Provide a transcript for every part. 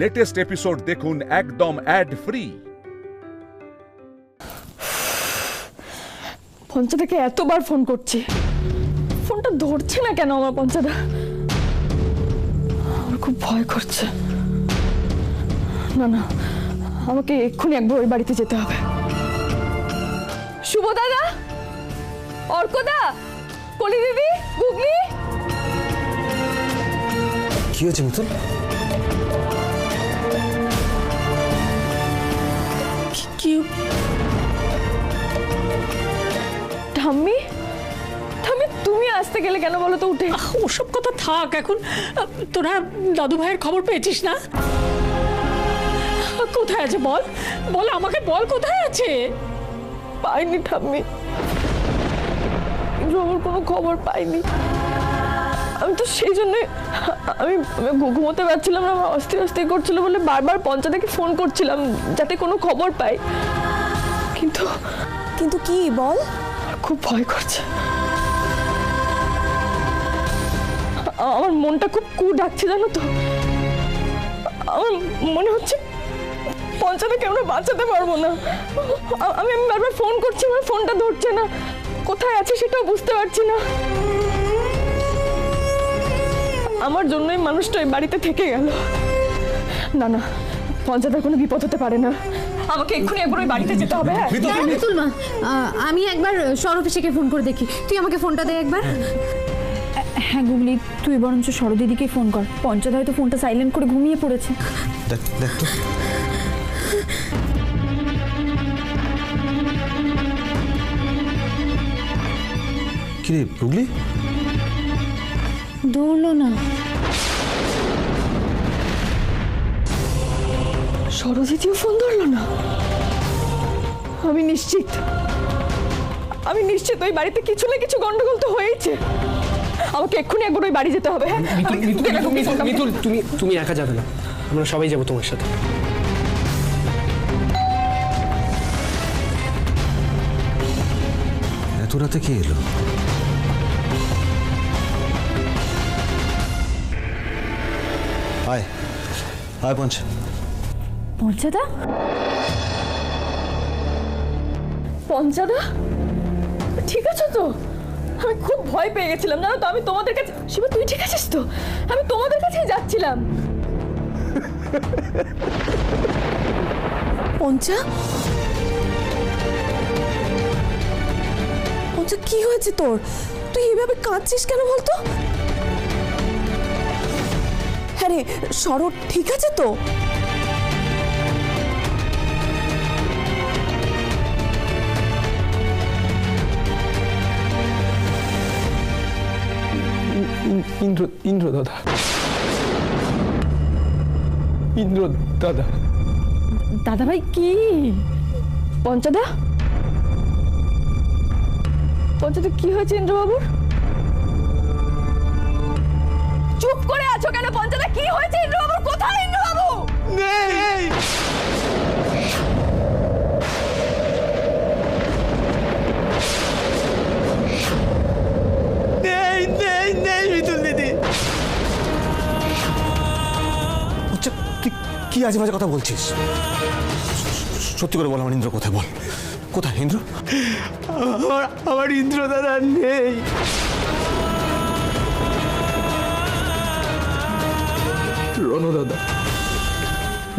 Latest episode দেখুন একদম add free. পঞ্চাদাকে এতবার ফোন করছি, ফোনটা ধরছে না কেন আমার পঞ্চাদা? আমার খুব ভয় করছে। না না, আমাকে এক্ষুনি একবার ওই বাড়িতে যেতে হবে। শুভ দাদা, অর্কদা, কলি দিদি, গুগলি। কি হয়েছে মিতুল? কি ঠাম্মি, ঠাম্মি তুমি আসতে গেলে কেন বলো তো? উঠে ওসব কথা থাক এখন। তোরা দাদু ভাইয়ের খবর পেয়েছিস না? কোথায় আছে বল, বল আমাকে, বল কোথায় আছে? পাইনি ঠাম্মি, আমার কোনো খবর পাইনি। আমি তো সেই জন্য আমি ঘুমোতে পারছিলাম না, আমার অস্থির অস্থির করছিল বলে বারবার পঞ্চায়েতকে ফোন করছিলাম যাতে কোনো খবর পাই। কিন্তু কিন্তু কি বল? খুব ভয় করছে, আমার মনটা খুব ডাকছে জানো তো। আমার মনে হচ্ছে পঞ্চায়েতকে আমরা বাঁচাতে পারবো না। আমি বারবার ফোন করছি, আমার ফোনটা ধরছে না, কোথায় আছে সেটাও বুঝতে পারছি না। আমার জন্যই মানুষটা ওই বাড়িতে থেকে গেল। না না, পঞ্চায়েতের কোনো বিপদ হতে পারে না, আমাকে এক্ষুনি একবার ওই বাড়িতে যেতে হবে। মিতুল মা, আমি একবার সরফিসিকে ফোন করে দেখি। তুই আমাকে ফোনটা দে একবার। হ্যাঁ গুগলি, তুই বরঞ্চ সরদিদিকে ফোন কর। পঞ্চায়েত হয়তো ফোনটা সাইলেন্ট করে ঘুমিয়ে পড়েছে। দেখ তো। কিরে গুগলি? ধরলো না। সরোজিতিও ফোন ধরলো না। আমি নিশ্চিত ওই বাড়িতে কিছু না কিছু গন্ডগোল তো হয়েছে। আমাকে এক্ষুনি একবার ওই বাড়ি যেতে হবে। মিতুল, তুমি একা যাবে না, আমরা সবাই যাবো তোমার সাথে। এত রাতে কে এলো? আয় আয় পঞ্চাদা, পঞ্চাদা ঠিক আছে তো? আমি খুব ভয় পেয়ে গেছিলাম জানো তো। আমি তোমাদের কাছে, শিবা তুই ঠিক আছিস তো? আমি তোমাদের কাছেই যাচ্ছিলাম। পঞ্চা, পঞ্চা কি হয়েছে তোর? তুই এভাবে কাঁদছিস কেন বলতো? হ্যাঁ রে, শরৎ ঠিক আছে তো? ইন্দ্র দাদা, ইন্দ্র দাদা। দাদা ভাই কি? পঞ্চাদা, পঞ্চাদা কি হয়েছে ইন্দ্রবাবুর? চুপ করে আছো কেন পঞ্চাদা? কি হয়েছে ইন্দ্রবাবুর? কোথায় ইন্দ্রবাবু? নেই। মিতুল দিদি। আচ্ছা তুই কি আজে বাজে কথা বলছিস? সত্যি করে বল, আমার ইন্দ্র কোথায়? বল কোথায় ইন্দ্র? আমার ইন্দ্র দাদা নেই।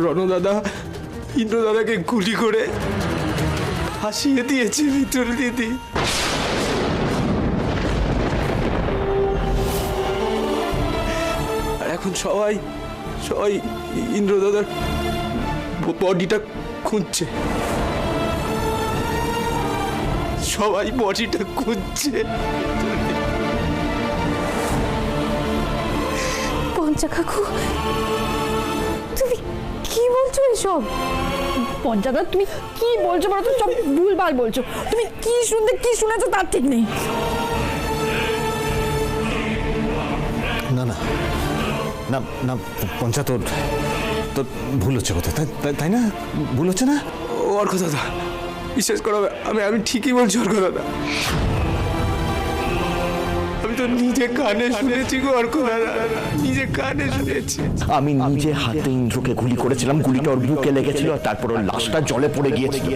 রণ দাদা ইন্দ্র দাদাকে গুলি করে ফাঁসিয়ে দিয়েছে মিতুল দিদি। আর এখন সবাই ইন্দ্র দাদার বডিটা খুঁজছে, সবাই বডিটা খুঁজছে। পঞ্চা কাকু, তুমি কি বলছো এসব? পঞ্চাদা তুমি কি বলছো বলো তো? সব ভুলভাল বলছো। তুমি কি শুনেছো তার ঠিক নেই। না না না না পঞ্চা, তোর ভুল হচ্ছে কোথায়, তাই না? ভুল হচ্ছে না? অর্ক দাদা বিশ্বাস করো, আমি ঠিকই বলছি অর্ক দাদা। আমি তো নিজে কানে শুনেছি গো অর্কদাদা, নিজে কানে শুনেছি। আমি নিজে হাতে ইন্দ্রকে গুলি করেছিলাম, গুলিটা ওর বুকে লেগেছিল আর তারপর ওর লাশটা জলে পড়ে গিয়েছিল।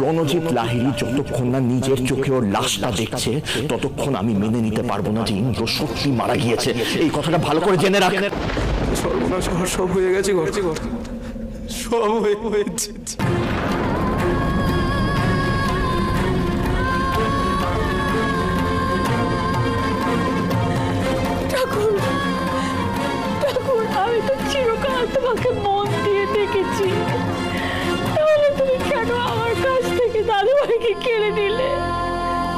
রণজিৎ লাহিড়ী যতক্ষণ না নিজের চোখে ওর লাশটা দেখছে ততক্ষণ আমি মেনে নিতে পারবো না যে ইন্দ্র সত্যি মারা গিয়েছে। এই কথাটা ভালো করে জেনে রাখ। সর্বনাশ হওয়ার সব হয়ে গেছে ঘর, সব হয়েছে। ঠাকুর ঠাকুর, আমি তো চিরকাল তোমাকে মন দিয়ে দেখেছি, তাহলে তুমি কেন আমার কাছ থেকে দাদুভাইকে কেড়ে নিলে?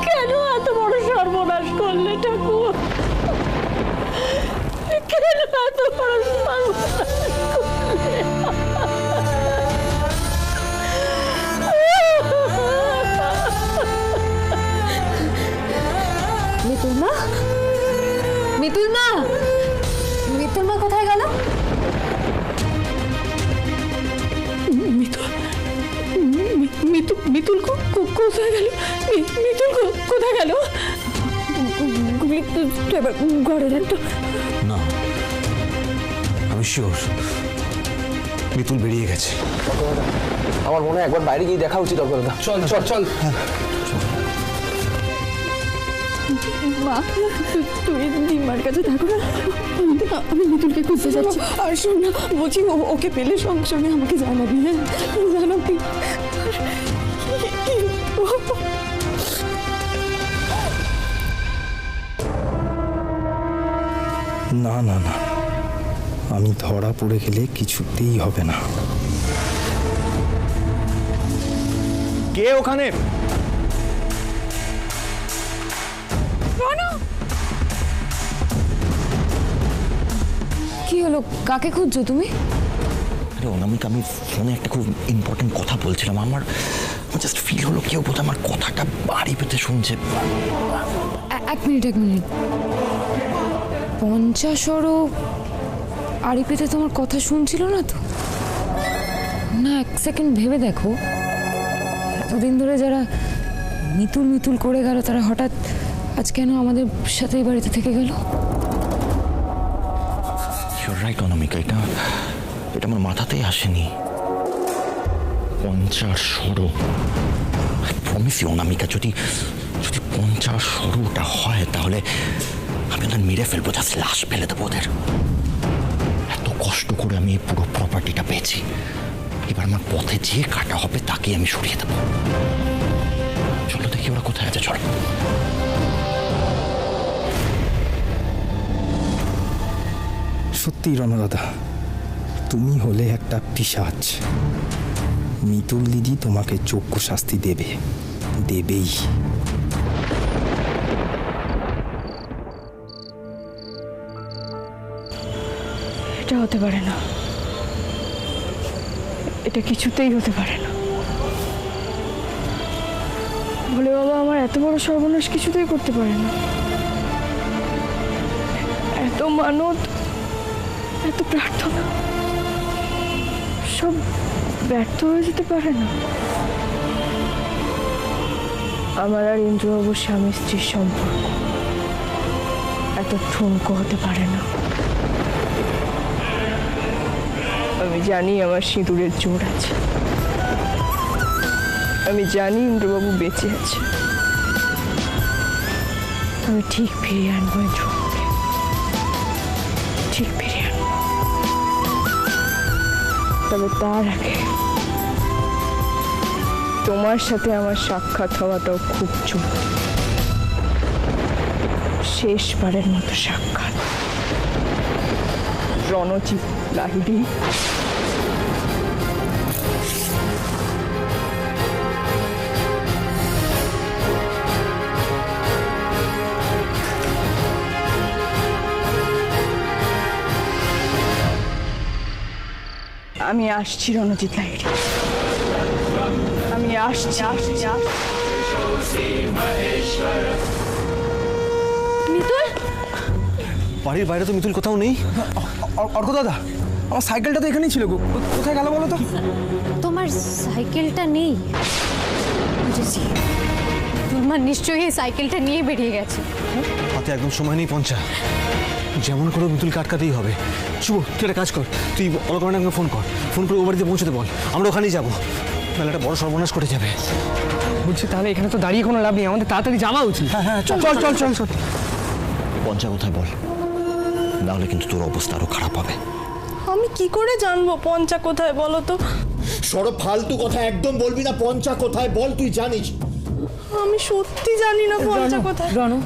কেন এত বড় সর্বনাশ করলে ঠাকুর? কেন এত বড় সর্বনাশ করলে? মিতুল মা, মিতুল মা, মিতুল মা কোথায় গেল? মিতুল কোথায় গেল? মিতুল কোথায় গেল? এবার ঘরে যান তো। না, আমি শিওর মিতুল বেরিয়ে গেছে। আমার মনে হয় একবার বাইরে গিয়ে দেখা উচিত অর্কদাদা। চল চল চল। মা, তুই দিমার কাছে থাকো না, আমি মিতুলকে খুঁজতে যাচ্ছি। আর শোন না, বলছি ওকে পেলে সঙ্গে সঙ্গে আমাকে জানাবি। হ্যাঁ জানাবি। না না না, আমি ধরা পড়ে গেলে কিছুতেই হবে না। কে ওখানে? কি হলো, কাকে খুঁজছো তুমি? আরে অনামিকা, আমি ফোনে একটা খুব ইম্পর্টেন্ট কথা বলছিলাম। আমার জাস্ট ফিল হলো কেউ বোধহয় আমার কথাটা বাড়ি পেতে শুনছে। এক মিনিট, পঞ্চাশরও আড়ি পেতে তোমার কথা শুনছিল না তো? না, এক সেকেন্ড ভেবে দেখো, এতদিন ধরে যারা মিতুল করে গেল তারা হঠাৎ আজ কেন আমাদের সাথে এই বাড়িতে থেকে গেল? ইউর রাইট অনামিকা, এটা আমার মাথাতেই আসেনি। 50 সরো, আই প্রমিস ইউ অনামিকা, যদি 50 সরোটা হয় তাহলে আমি ওদের মেরে ফেলবো, জাস্ট লাশ ফেলে দেবো ওদের। এত কষ্ট করে আমি এই পুরো প্রপার্টিটা পেয়েছি, এবার আমার পথে যে কাটা হবে তাকে আমি সরিয়ে দেবো। চলো দেখি ওরা কোথায় আছে, চলো। সত্যি রণদাদা, তুমি হলে একটা পিশাচ। মিতুল দিদি তোমাকে যোগ্য শাস্তি দেবেই। এটা হতে পারে না, এটা কিছুতেই হতে পারে না। বলে বাবা আমার এত বড় সর্বনাশ কিছুতেই করতে পারে না। এত মানত, এত প্রার্থনা সব ব্যর্থ হয়ে যেতে পারে না। আমার আর ইন্দ্রবাবুর স্বামী স্ত্রীর সম্পর্ক এত ঠুনকো হতে পারে না। আমি জানি আমার সিঁদুরের জোর আছে, আমি জানি ইন্দ্রবাবু বেঁচে আছে। আমি ঠিক ফিরিয়ে আনবো ইন্দ্রবাবুকে, ঠিক ফিরিয়ে আনবো। তবে তার আগে তোমার সাথে আমার সাক্ষাৎ হওয়াটাও খুব জরুরি। শেষবারের মতো সাক্ষাৎ। রণজিৎ লাহিড়ী, আমি আসছি রণজিৎ লাহিড়ী, আমি আসছি। মিতুল, বাড়ির বাইরে তো মিতুল কোথাও নেই। অর্কদাদা, আমার সাইকেলটা তো এখানেই ছিল গো, কোথায় গেল বলো তো? তোমার সাইকেলটা নেই? বুঝেছি, মিতুল মা নিশ্চয়ই এই সাইকেলটা নিয়ে বেরিয়ে গেছে। হাতে একদম সময় নেই পঞ্চা, যেমন করে মিতুলকে আটকাতেই হবে। শুভ, তুই একটা কাজ কর, তুই অলকারণাকে ফোন কর, ফোন করে ও বাড়িতে পৌঁছতে বল, আমরা ওখানেই যাবো। মেলাটা বড় সর্বনাশ করে যাবে। বলছি তাহলে এখানে তো দাঁড়িয়ে কোনো লাভ নেই, আমাদের তাড়াতাড়ি যাওয়া উচিত। হ্যাঁ, চল চল চল চল চল। পঞ্চা কোথায় বল, নাহলে কিন্তু তোর অবস্থা আরো খারাপ হবে। আমি কি করে জানবো পঞ্চা কোথায় বলো তো? সরব ফালতু কথা একদম বলবি না। পঞ্চা কোথায় বল, তুই জানিস। আমি সত্যি জানি না পঞ্চা কোথায়। রনো,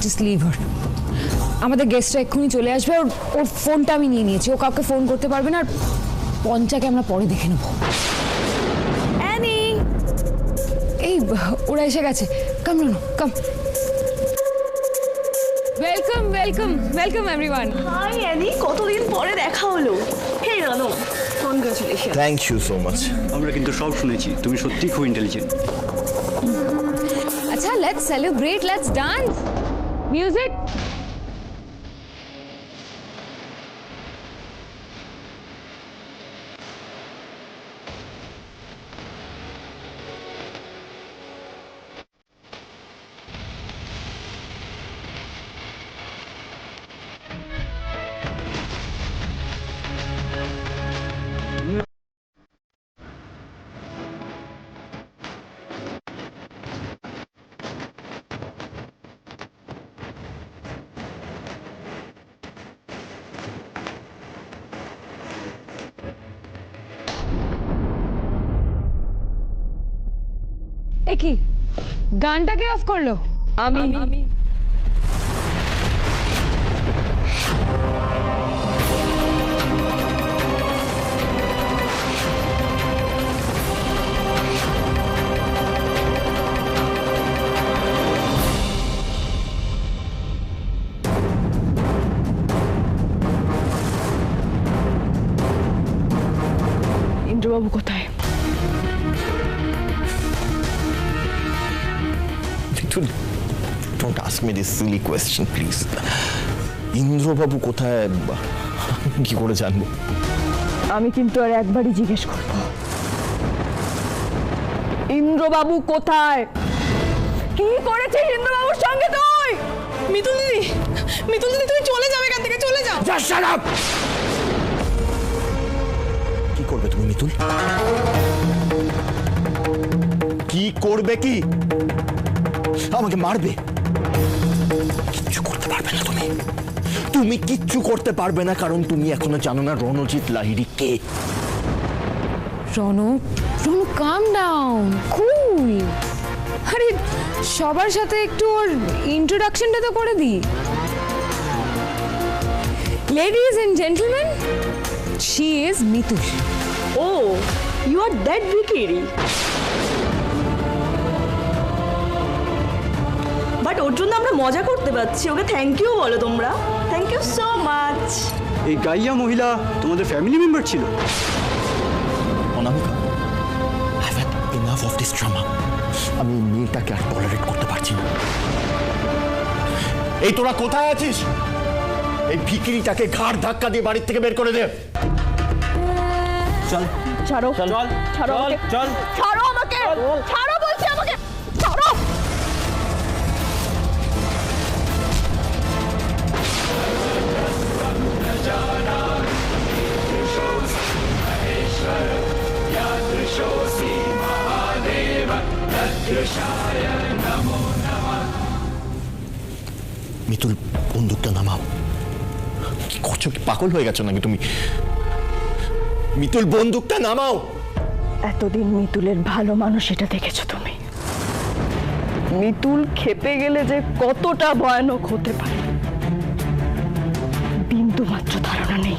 জাস্ট লিভ হার। আমাদের গেস্টরা এক্ষুনি চলে আসবে, ওর ফোনটা আমি নিয়ে নিয়েছি, ও কাউকে ফোন করতে পারবে না। আর পঞ্চাকে আমরা পরে দেখে নেব। অ্যানি, এই ওরা এসে গেছে। Come Rono, come. Welcome welcome welcome everyone. Hi Annie, কতদিন পরে দেখা হলো। Hey Rono, congratulation. Thank you so much. আমরা কিন্তু সব শুনেছি, তুমি সত্যি খুব ইন্টেলিজেন্ট। আচ্ছা, let's celebrate, let's dance. Music. এ কি, গানটাকে অফ করলো? আমি ইন্দ্রবাবু কোথায়? Don't ask me this silly question, please. ইন্দ্রবাবু কোথায়, কি করে জানবো? আমি কিন্তু আর একবারই জিজ্ঞেস করব, ইন্দ্রবাবু কোথায়? কি করেছে ইন্দ্রবাবুর সঙ্গে তুই? মিতুল দিদি, মিতুল দিদি তুমি চলে যাবে এখান থেকে, চলে যাও। Just shut up! কি করবে তুমি মিতুল? কি করবে? কি আমাকে মারবে? কিচ্ছু করতে পারবে না তুমি। তুমি কিচ্ছু করতে পারবে না, কারণ তুমি এখনো জানো না রণজিৎ লাহিড়ী কে। Rono, Rono come down, cool. আরে সবার সাথে একটু ওর ইন্ট্রোডাকশনটা তো করে দিই। Ladies and gentleman, she is Mitul. Oh, you are that ভিকিরি। বাট ওর জন্য আমরা মজা করতে পারছি, ওকে থ্যাংক ইউ বলো তোমরা। Thank you so much. এই গাইয়া মহিলা তোমাদের ফ্যামিলি মেম্বার ছিল? অনামিকা, I've had enough of this drama. আমি এই মেয়েটাকে আর টলারেট করতে পারছি না। এই তোরা কোথায় আছিস? এই ভিকিরিটাকে ঘাড় ধাক্কা দিয়ে বাড়ির থেকে বের করে দে। চল ছাড়ো, চল ছাড়ো আমাকে, চল ছাড়ো আমাকে, ছাড়ো বলছি আমাকে, ছাড়ো। মিতুল, বন্দুকটা নামাও। কি করছো? কি পাগল হয়ে গেছো নাকি তুমি? মিতুল, বন্দুকটা নামাও। এতদিন মিতুলের ভালো মানুষ এটা দেখেছো তুমি। মিতুল খেপে গেলে যে কতটা ভয়ানক হতে পারে বিন্দু মাত্র ধারণা নেই।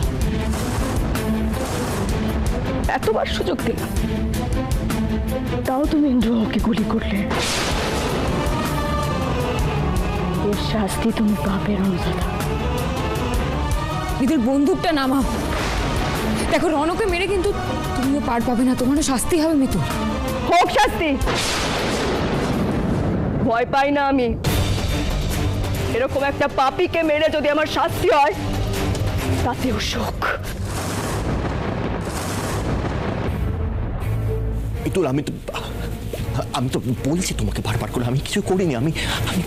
এতবার সুযোগ দিলাম, তাও তুমি ইন্দ্রবাবুকে গুলি করলে। এর শাস্তি তুমি পাবে রণদাদা। মিতুল, বন্দুকটা নামাও। দেখো, রনকে মেরে কিন্তু তুমিও পার পাবে না, তোমারও শাস্তি হবে। মিতুল, হোক শাস্তি, ভয় পাই না আমি। এরকম একটা পাপীকে মেরে যদি আমার শাস্তি হয়, তাতেও শোক। মিতুল, আমি তো বলছি তোমাকে বারবার করে আমি কিছু করিনি, আমি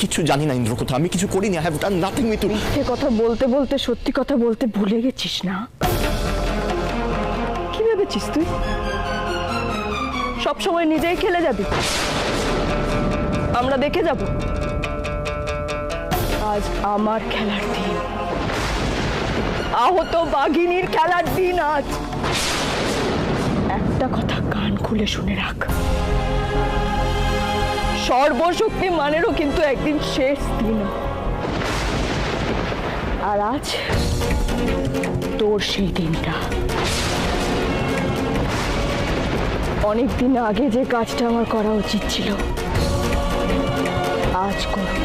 কিছু জানি না ইন্দ্র কথা, আমি কিছু করিনি। I have done nothing Mitul. মিথ্যে কথা বলতে বলতে সত্যি কথা বলতে ভুলে গেছিস না? কি ভেবেছিস তুই সব সময় নিজেই খেলে যাবি, আমরা দেখে যাব? আজ আমার খেলার দিন, আহত বাঘিনীর খেলার দিন আজ। একটা কথা কান খুলে শুনে রাখ, সর্বশক্তি মানেরও কিন্তু একদিন শেষ দিন, আর আজ তোর সেই দিনটা। অনেক দিন আগে যে কাজটা আমার করা উচিত ছিল আজ করব।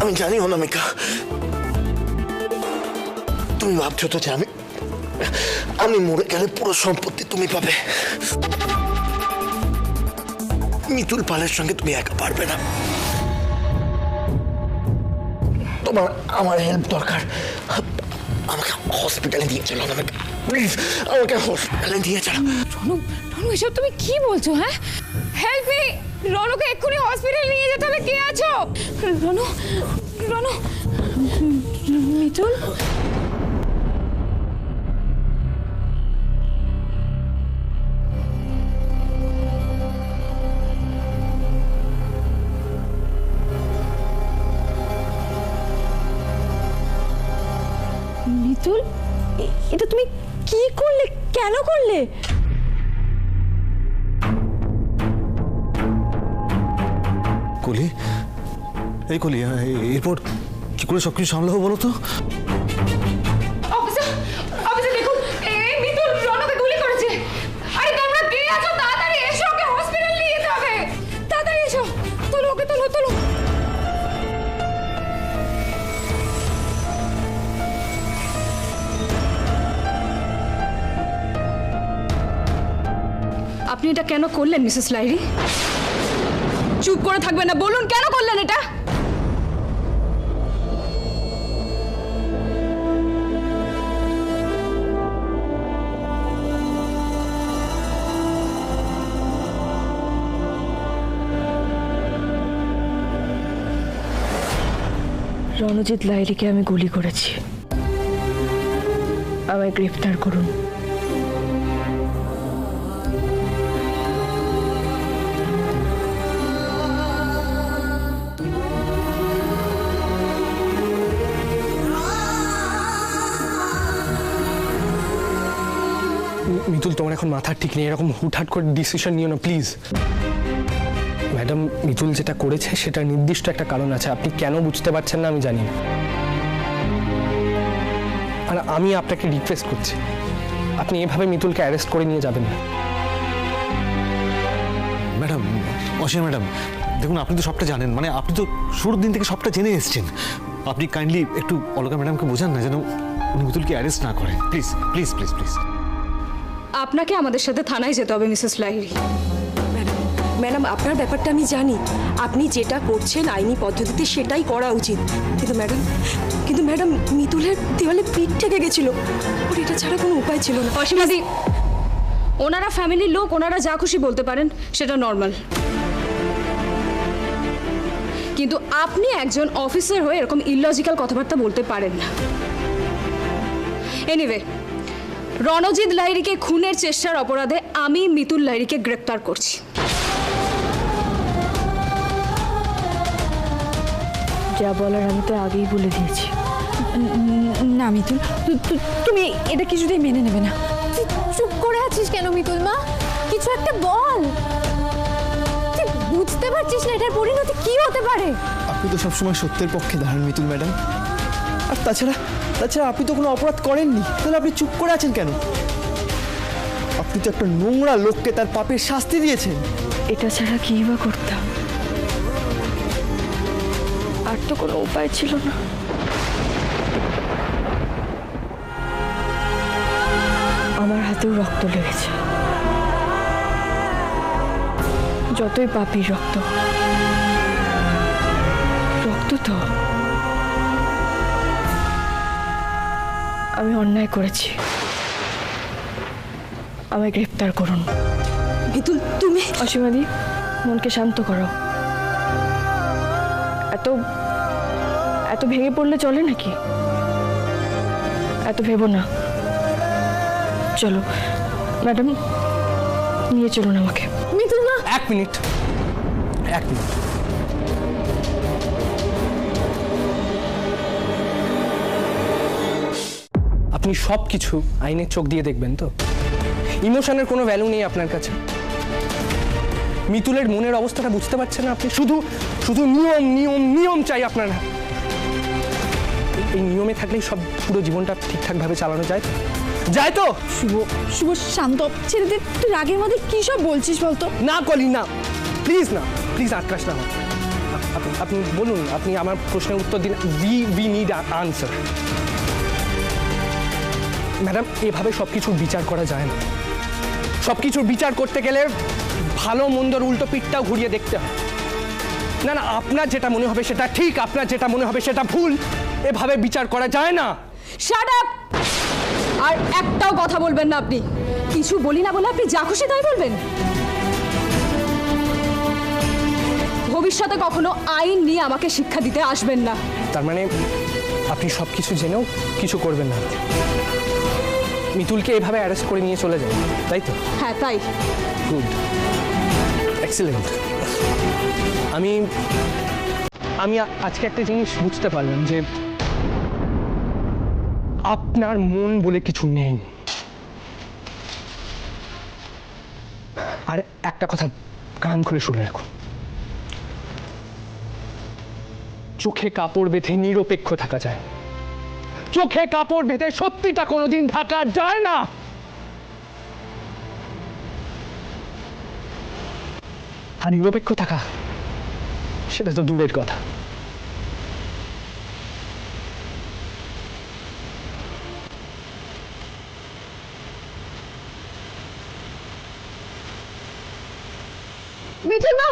আমি জানি অনামিকা, তুমি ভাবছো তো যে আমি মরে গেলে পুরো সম্পত্তি তুমি পাবে। মিতুল পালের সঙ্গে তুমি একা পারবে না, তোমার আমার হেল্প দরকার। আমাকে হসপিটালে নিয়ে চলো অনামিকা, প্লিজ আমাকে হসপিটালে নিয়ে চলো। রনু, রনু এসব তুমি কি বলছো? হ্যাঁ, হেল্প মি, রনুকে এক্ষুনি হসপিটাল নিয়ে যেতে হবে। কে আছো? রনু, রনু, মিতুল, মিতুল, এটা তুমি কি করলে? কেন করলে? কলি, এই কলি, এরপর কি করে সবকিছু সামলাবো বলো তো? অফিসার, অফিসার দেখুন, এই মিতুল রনুকে গুলি করেছে। আরে তোমরা কে আছো? তাড়াতাড়ি এসো, ওকে হসপিটাল নিয়ে যেতে হবে। তাড়াতাড়ি এসো, তোলো ওকে, তোলো তোলো। আপনি এটা কেন করলেন মিসেস লাইরি? চুপ করে থাকবেন না, বলুন কেন করলেন এটা? রণজিৎ লাইরিকে আমি গুলি করেছি, আমায় গ্রেফতার করুন। মিতুল, তোমার এখন মাথা ঠিক নেই, এরকম হুটহাট করে ডিসিশন নিও না প্লিজ। ম্যাডাম, মিতুল যেটা করেছে সেটা নির্দিষ্ট একটা কারণ আছে, আপনি কেন বুঝতে পারছেন না আমি জানি না। আর আমি আপনাকে রিকোয়েস্ট করছি, আপনি এভাবে মিতুলকে অ্যারেস্ট করে নিয়ে যাবেন না। ম্যাডাম, অসীমা ম্যাডাম, দেখুন আপনি তো সবটা জানেন, মানে আপনি তো শুরুর দিন থেকে সবটা জেনে এসেছেন। আপনি কাইন্ডলি একটু অলকা ম্যাডামকে বোঝান না যেন উনি মিতুলকে অ্যারেস্ট না করেন, প্লিজ প্লিজ প্লিজ প্লিজ। আপনাকে আমাদের সাথে থানায় যেতে হবে মিসেস লাইরি। ম্যাডাম, আপনার ব্যাপারটা আমি জানি, আপনি যেটা করছেন আইনি পদ্ধতিতে সেটাই করা উচিত। কিন্তু ম্যাডাম মিতুলের দেওয়ালে পিঠ ঠেকে গেছিল, ওর এটা ছাড়া কোনো উপায় ছিল না। অসীমাদি, ওনারা ফ্যামিলির লোক, ওনারা যা খুশি বলতে পারেন, সেটা নর্মাল। কিন্তু আপনি একজন অফিসার হয়ে এরকম ইললজিক্যাল কথাবার্তা বলতে পারেন না। এনিওয়ে, রণজিৎ লাহিড়ীকে খুনের চেষ্টার অপরাধে আমি মিতুল লাহিড়ীকে গ্রেপ্তার করছি। যা বলার আমি তো আগেই বলে দিয়েছি। না মিতুল, তুমি এটা কিছুতেই মেনে নেবে না। চুপ করে আছিস কেন মিতুল মা? কিছু একটা বল। তুই বুঝতে পারছিস না এটার পরিণতি কি হতে পারে? আপনি তো সবসময় সত্যের পক্ষে দাঁড়ান মিতুল ম্যাডাম। আর তাছাড়া আপনি তো কোনো অপরাধ করেননি, তাহলে আপনি চুপ করে আছেন কেন? আপনি তো একটা নোংরা লোককে তার পাপের শাস্তি দিয়েছেন। এটা ছাড়া কি বা করতাম? আর তো কোনো উপায় ছিল না। আমার হাতেও রক্ত লেগেছে, যতই পাপীর রক্ত, রক্ত তো। আমি অন্যায় করেছি, আমায় গ্রেফতার করুন। মিতুল তুমি অসীমাদি, মনকে শান্ত করো। এত এত ভেঙে পড়লে চলে নাকি? এত ভেবো না। চলো ম্যাডাম, নিয়ে চলুন আমাকে। মিতুল মা, এক মিনিট। আপনি সব কিছু আইনের চোখ দিয়ে দেখবেন তো? ইমোশনের কোনো ভ্যালু নেই আপনার কাছে? মিতুলের মনের অবস্থাটা বুঝতে পারছেন না আপনি? শুধু শুধু নিয়ম নিয়ম নিয়ম চাই আপনার। এই নিয়মে থাকলেই সব পুরো জীবনটা ঠিকঠাকভাবে চালানো যায় তো? শুভ শান্ত ছেড়ে দে। তুই রাগের মধ্যে কি সব বলছিস বলতো? না কলি না, প্লিজ আটকাস না। আপনি বলুন, আপনি আমার প্রশ্নের উত্তর দিন। We need answer. ম্যাডাম, এভাবে সবকিছুর বিচার করা যায় না। সবকিছুর বিচার করতে গেলে ভালো মন্দর উল্টো পিঠটাও ঘুরিয়ে দেখতে হয়। না, আপনার যেটা মনে হবে সেটা ঠিক, আপনার যেটা মনে হবে সেটা ভুল। এভাবে বিচার করা যায় না। Shut up! আর একটাও কথা বলবেন না আপনি। কিছু বলি না বলে আপনি যা খুশি তাই বলবেন। ভবিষ্যতে কখনো আইন নিয়ে আমাকে শিক্ষা দিতে আসবেন না। তার মানে আপনি সব কিছু জেনেও কিছু করবেন না? মিতুলকে এভাবে অ্যারেস্ট করে নিয়ে চলে যাবেন, তাই তো? হ্যাঁ, তাই। Good, excellent. আমি আজকে একটা জিনিস বুঝতে পারলাম যে আপনার মন বলে কিছু নেই। আর একটা কথা কান খুলে শুনে রাখুন, চোখে কাপড় বেঁধে নিরপেক্ষ থাকা যায়, চোখে কাপড় বেঁধে সত্যিটা কোনোদিন ঢাকা যায় না। আর নিরপেক্ষ থাকা সেটা তো দূরের কথা। মিতুল মা,